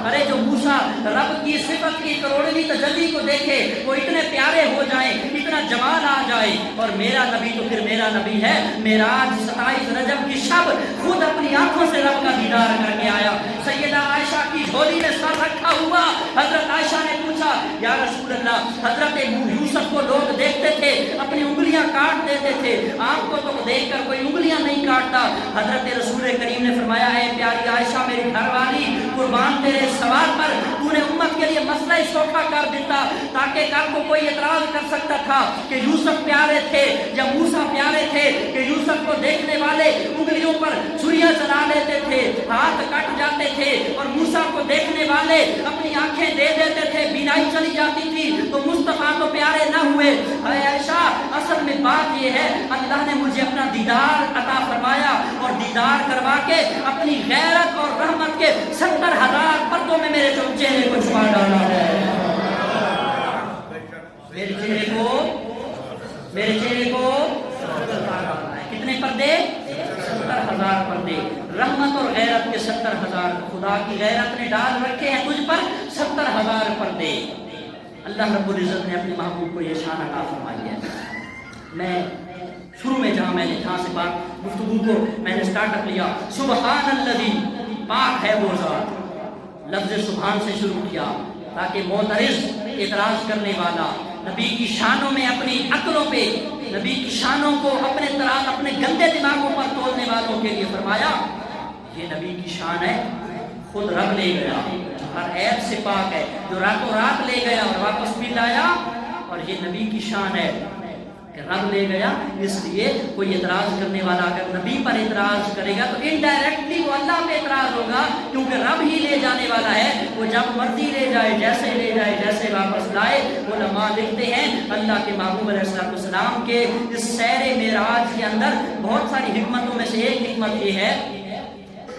ارے جو موسیٰ رب کی صفت کی کروڑویں تجلی کو دیکھے، وہ اتنے پیارے ہو جائیں، اتنا جمال آ جائے، اور میرا نبی تو پھر میرا نبی ہے۔ معراج 27 رجب کی شب خود اپنی آنکھوں سے رب کا دیدار کر کے آیا، سیدہ عائشہ کی جھولی میں سر رکھا ہوا، حضرت عائشہ نے پوچھا یا رسول اللہ، حضرت یوسف کو لوگ دیکھتے تھے، اپنی انگلیاں کاٹ دیتے تھے، آپ کو تو دیکھ کر کوئی انگلیاں نہیں کاٹتا۔ حضرت رسول کریم نے فرمایا اے پیاری عائشہ میری گھر والی، قربان تیرے سوال پر تو نے امت کے لیے مسئلہ سوکھا کر دیتا، تاکہ کل کو کوئی اعتراض کر سکتا تھا کہ یوسف پیارے تھے یا موسیٰ پیارے تھے، کہ یوسف کو دیکھنے والے انگلیوں پر چھریاں چلا لیتے تھے، ہاتھ کٹ جاتے تھے، اور موسیٰ کو دیکھنے والے اپنی آنکھیں دے دیتے تھے، بینائی چلی جاتی تھی، تو مصطفیٰ تو پیارے نہ ہوئے۔ اے عائشہ اصل میں بات یہ ہے اللہ نے مجھے اپنا دیدار عطا فرمایا، اور دیدار کروا کے اپنی غیرت اور رحمت کے 70,000 پردوں میں میرے چہرے کو چھپا ڈالا ہے۔ میرے چہرے کو کتنے پردے؟ 70,000 پردے، رحمت اور غیرت کے 70,000، خدا کی غیرت نے ڈال رکھے ہیں تجھ پر 70,000 پردے۔ اللہ رب العزت نے اپنے محبوب کو یہ شان عطا فرمائی ہے۔ میں شروع میں جہاں سے بات گفتگو کو میں نے سٹارٹ اپ لیا، سبحان الذی، پاک ہے وہ ذات، لفظ سبحان سے شروع کیا تاکہ معترض، اعتراض کرنے والا، نبی کی شانوں میں اپنی عقلوں پہ، نبی کی شانوں کو اپنے گندے دماغوں پر تولنے والوں کے لیے فرمایا یہ نبی کی شان ہے، خود رب لے گیا، ہر عیب سے پاک ہے، جو راتوں رات لے گیا اور واپس بھی لایا، اور یہ نبی کی شان ہے کہ رب لے گیا۔ اس لیے کوئی اعتراض کرنے والا اگر نبی پر اعتراض کرے گا تو انڈائریکٹلی وہ اللہ پہ اعتراض ہوگا، کیونکہ رب ہی لے جانے والا ہے، وہ جب مرضی لے جائے، جیسے لے جائے، جیسے واپس لائے۔ علماء لکھتے ہیں اللہ کے محبوب علیہ السلام کے اس سیر معراج کے اندر بہت ساری حکمتوں میں سے ایک حکمت یہ ہے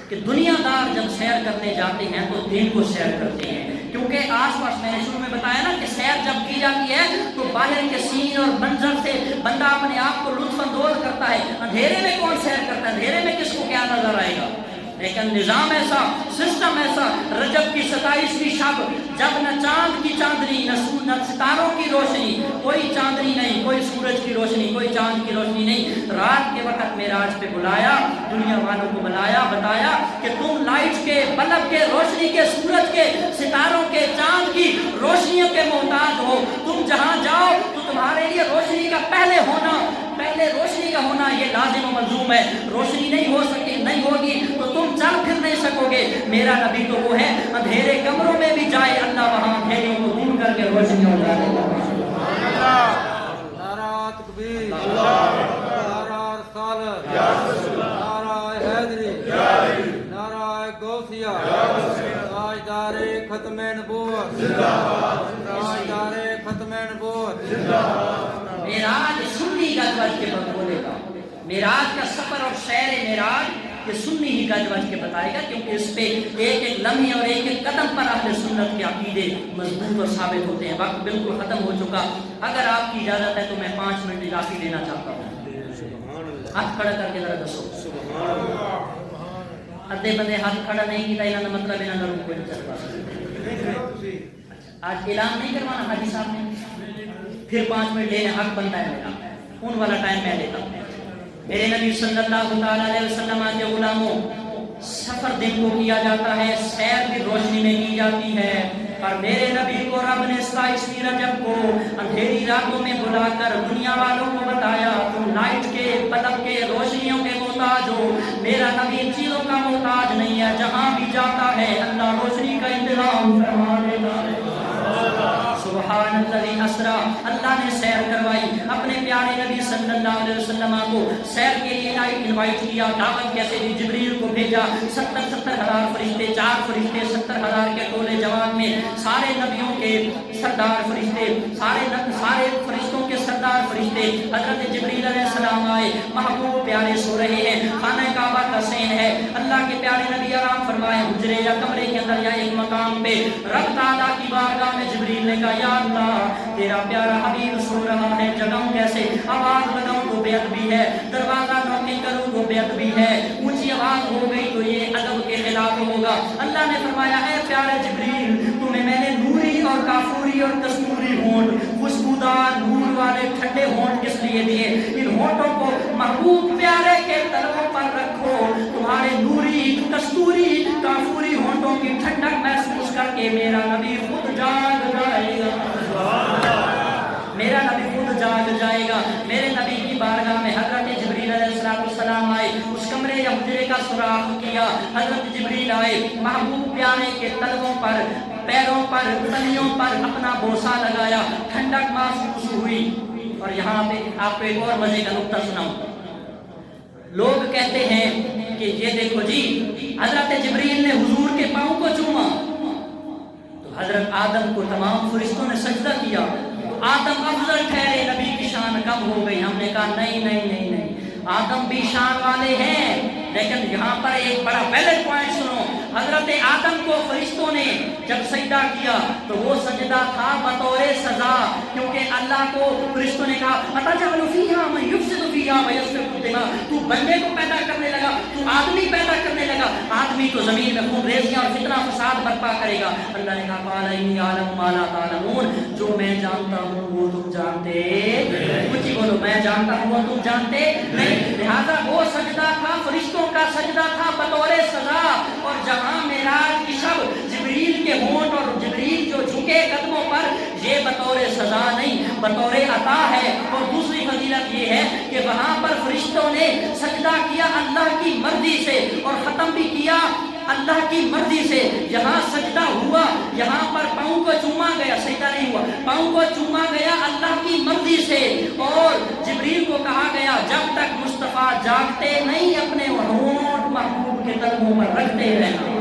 کہ دنیا دار جب سیر کرنے جاتے ہیں تو دین کو سیر کرتے ہیں، کیونکہ آس پاس میں نے شروع میں بتایا نا کہ سیر جب کی جاتی ہے تو باہر کے سین اور منظر سے بندہ اپنے آپ کو لطف اندوز کرتا ہے، اندھیرے میں کون سیر کرتا ہے، اندھیرے میں کس کو کیا نظر آئے گا، لیکن نظام ایسا، سسٹم ایسا، رجب کی 27ویں شب جب نہ چاند کی چاندنی، نہ ستاروں کی روشنی، کوئی چاندنی نہیں، کوئی سورج کی روشنی، کوئی چاند کی روشنی نہیں، رات کے وقت معراج پہ بلایا، دنیا والوں کو بلایا، بتایا کہ تم لائٹ کے، بلب کے، روشنی کے، سورج کے، ستاروں کے، چاند کی روشنیوں کے محتاج ہو، تم جہاں جاؤ تو تمہارے لیے روشنی کا پہلے روشنی کا ہونا یہ لازم و ملزوم ہے، روشنی نہیں ہوگی تو تم چل پھر نہیں سکو گے۔ میرا نبی تو وہ ہے اندھیرے کمروں میں بھی جائے اللہ وہاں اندھیریوں کو دور کر کے روشنیوں لا دے گا۔
نعرہ تکبیر، نعرہ رسالت، نعرہ حیدری، نعرہ غوثیہ، تاجدار ختم نبوت۔ نبوت زندہ باد ادارے ختم نبوت زندہ باد
معراج سنی گج وج کے بولے گا معراج کا سفر اور سیر معراج یہ سنی ہی گج وج کے بتائے گا کیونکہ اس پہ ایک ایک لمحے اور ایک ایک قدم پر اہل سنت کے عقیدے مضبوط اور ثابت ہوتے ہیں. وقت بالکل ختم ہو چکا. اگر آپ کی اجازت ہے تو میں 5 منٹ اضافی لینا چاہتا ہوں. ہاتھ کھڑا کر کے ذرا دسو. ادھے بندے ہاتھ کھڑا نہیں کیتا انہاں دا مطلب انہاں دا روح کوئی نہیں چلتا. آج اعلان نہیں کروانا حاجی صاحب نے پھر 5 منٹ لینے حق بنتا ہے میرا. ان والا ٹائم میں لیتا ہوں. میرے نبی صلی اللہ تعالی علیہ وسلم کے غلاموں سفر دن کو کیا جاتا ہے سیر بھی روشنی میں کی جاتی ہے پر میرے نبی کو رب نے 27 رجب کو اندھیری راتوں میں بلا کر دنیا والوں کو بتایا تم لائٹ کے بلب کے روشنیوں کے محتاج ہو. میرا نبی ان چیزوں کا محتاج نہیں ہے. جہاں بھی جاتا ہے اللہ روشنی کا انتظام فرما دیتا ہے. سبحان اللہ اسرا. اللہ نے سیر کروائی اپنے پیارے نبی صلی اللہ علیہ وسلم کو سیر کے لیے انوائٹ کیا. دعوت کیسے دی؟ جبریل کو بھیجا. 70,000 فرشتے 4 فرشتے 70,000 کے ٹولے جوان میں سارے نبیوں کے سردار فرشتے سارے فرشتوں کے سردار فرشتے حضرت جبریل علیہ السلام آئے. محبوب پیارے سو رہے ہیں. خانہ کعبہ کا سین ہے. اللہ کے پیارے نبی آرام فرمائے حجرے یا کمرے کے اندر یا ایک مقام پہ. رب تعالیٰ کی بارگاہ میں جبریل نے کہا یا اللہ تیرا پیارا حبیب سو رہا ہے. جگاؤں کیسے؟ آواز لگاؤں تو بے ادبی ہے. دروازہ نوکنگ کروں تو بے ادبی ہے. اونچی آواز ہو گئی تو یہ ادب کے خلاف ہوگا. اللہ نے فرمایا اے پیارے جبریل تمہیں میں نے نوری اور کافوری اور کستوری ہونٹ خوشبودار نور والے ٹھنڈے ہونٹ کس لیے دیے؟ ان ہونٹوں کو محبوب پیارے کے تلووں پر رکھو. تمہارے نوری کستوری کافوری ہونٹوں کی ٹھنڈک محسوس کر کے میرا نبی خود جاگ جائے گا. میرا نبی خود جاگ جائے گا. میرے نبی کی بارگاہ میں حضرت جبریل علیہ السلام آئے. اس کمرے یا حجرے کا سوراخ کیا. حضرت جبریل آئے. محبوب پیارے کے تلووں پر پیروں پر تلیوں پر اپنا بوسہ لگایا. ٹھنڈک محسوس ہوئی. اور یہاں پہ آپ کو ایک اور مزے کا نکتہ سناؤں. لوگ کہتے ہیں کہ یہ دیکھو جی حضرت جبریل نے حضور کے پاؤں کو چوما تو حضرت آدم کو تمام فرشتوں نے سجدہ کیا. آدم افضل ٹھہرے نبی کی شان کم ہو گئی. ہم نے کہا نہیں نہیں نہیں نہیں آدم بھی شان والے ہیں. لیکن یہاں پر ایک بڑا ویلڈ پوائنٹ سنو. حضرت آدم کو فرشتوں نے جب سجدہ کیا تو وہ سجدہ تھا بطور سزا کیونکہ اللہ کو فرشتوں نے کہا اتجعل فیہا من یفسد فیہا ویسفک الدماء. تو بندے کو پیدا کرنے لگا تو آدمی پیدا کرنے لگا. آدمی کو زمین میں خون ریزیاں اور فتنہ فساد برپا کرے گا. اللہ نے کہا قال انی اعلم ما لا تعلمون. جو میں جانتا ہوں وہ تم جانتے نہیں. بولو میں جانتا ہوں وہ تم جانتے نہیں. لہذا وہ سجدہ تھا فرشتوں کا سجدہ تھا بطور سزا. اور جہاں معراج کی شب جبریل کے ہونٹ اور جبریل جو جھکے قدموں پر یہ بطور سزا نہیں بطور عطا ہے. اور دوسری فضیلت یہ ہے کہ وہاں پر فرشتوں نے سجدہ کیا اللہ کی مرضی سے اور ختم بھی کیا اللہ کی مرضی سے. یہاں سجدہ ہوا یہاں پر پاؤں کو چوما گیا. سجدہ نہیں ہوا پاؤں کو چوما گیا اللہ کی مرضی سے. اور جبریل کو کہا گیا جب تک مصطفیٰ جاگتے نہیں اپنے ہونٹ محبوب کے تلووں پر رکھتے رہنا.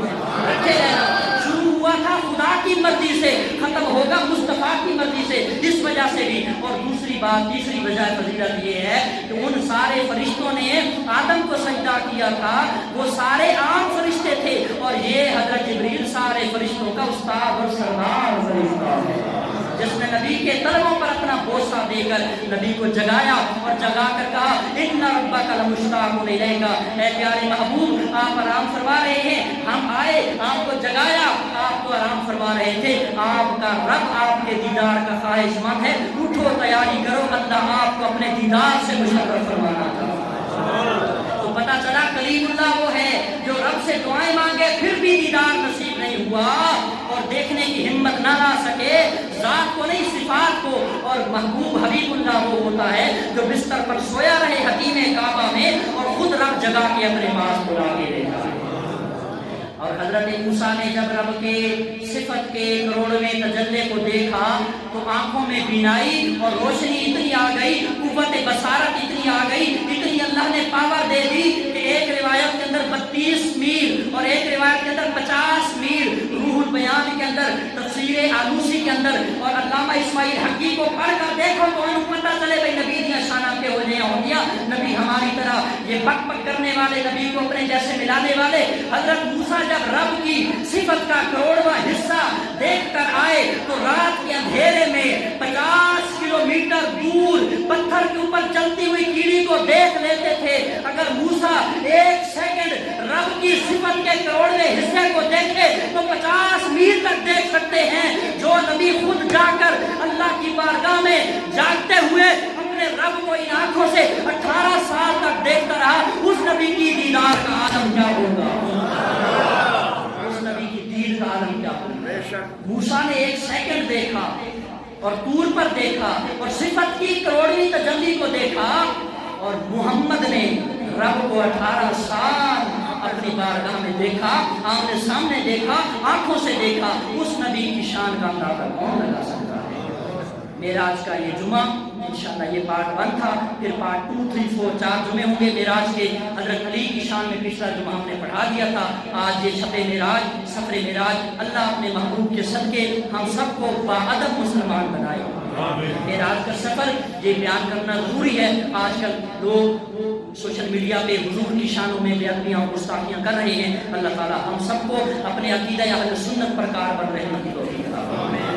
شروع ہوا تھا خدا کی مرضی سے ختم ہوگا مصطفیٰ کی مرضی سے. اس وجہ سے بھی. اور دوسری بات تیسری وجہ فضیلت یہ ہے کہ ان سارے فرشتوں نے آدم کو سجدہ کیا تھا وہ سارے عام فرشتے تھے اور یہ حضرت جبریل سارے فرشتوں کا استاد اور سردار فرشتہ ہے جس نے نبی کے تلووں پر اپنا بوسہ دے کر نبی کو جگایا اور جگا کر کہا ان ربک لمشتاق الیک. اے پیارے محبوب آپ آرام فرما رہے ہیں ہم آئے آپ کو جگایا آپ کو آرام فرما رہے تھے. آپ کا رب آپ کے دیدار کا خواہش مند ہے. اٹھو تیاری کرو اللہ آپ کو اپنے دیدار سے مشرف فرمانا تھا. تو پتہ چلا کلیم اللہ وہ ہے جو رب سے دعائیں مانگے پھر بھی دیدار نصیب نہیں ہوا اور دیکھنے کی ہمت نہ لا سکے. ذات کو نہیں صفات کو. اور محبوب حبیب اللہ وہ ہوتا ہے جو بستر پر سویا رہے حتیم کعبہ میں اور خود رب جگا کے اپنے پاس بلا کے لے جائے. اور حضرت موسیٰ نے جب رب کے صفت کے کروڑویں تجلی کو دیکھا تو آنکھوں میں بینائی اور روشنی اتنی آ گئی قوت بصارت اتنی آ گئی اتنی اللہ نے پاور دے دی کہ ایک روایت کے اندر 32 میل اور ایک روایت کے اندر 50 میل روح البیان کے اندر تفسیر کے اندر اور علامہ اسماعیل حقی کو پڑھ کر دیکھو تو انہوں پتہ چلے بھئی نبی دیا شانہ کے ہو جائیں ہو گیا نبی ہماری طرح یہ بک بک کرنے والے نبی کو اپنے جیسے ملانے والے حضرت موسیٰ جب رب کی صفت کا کروڑواں حصہ دیکھ کر آئے تو رات کے اندھیرے میں 50 کلومیٹر دور پتھر کے اوپر چلتی ہوئی کیڑی کو دیکھ لیتے تھے. اگر موسیٰ ایک سیکنڈ رب کی صفت کے کروڑویں حصے کو دیکھے تو 50 میل تک دیکھ سکتے ہیں. جو نبی خود جا کر اللہ کی بارگاہ میں جاگتے ہوئے اپنے رب کو ان آنکھوں سے 18 سال تک دیکھتا رہا, اس نبی کی دیدار کا عالم کیا ہوگا؟ اس نبی کی دید کا عالم کیا ہوگا؟ موسیٰ نے ایک سیکنڈ دیکھا اور طور پر دیکھا اور صفت کی کروڑویں تجلی کو دیکھا, اور محمد نے رب کو 18 سال اپنی بارگاہ میں دیکھا, آمنے سامنے دیکھا, آنکھوں سے دیکھا. اس نبی کی شان کا اندازہ کون لگا سکتا ہے؟ معراج کا یہ جمعہ انشاءاللہ یہ پارٹ 1 تھا, پھر پارٹ 2, 3, 4, 4 جمعے ہوں گے معراج کے. حضرت علی کی شان میں پچھلا جمعہ ہم نے پڑھا دیا تھا. آج یہ شب معراج, سفر معراج, اللہ اپنے محبوب کے صدقے ہم سب کو باادب مسلمان بنائے. معراج کا سفر یہ بیان کرنا ضروری ہے. آج کل لوگ سوشل میڈیا پہ حضور کی شانوں میں بے ادبیاں اور گستاخیاں کر رہے ہیں. اللہ تعالی ہم سب کو اپنے عقیدہ اہل سنت پر کار بن رہنے کی توفیق عطا فرمائے.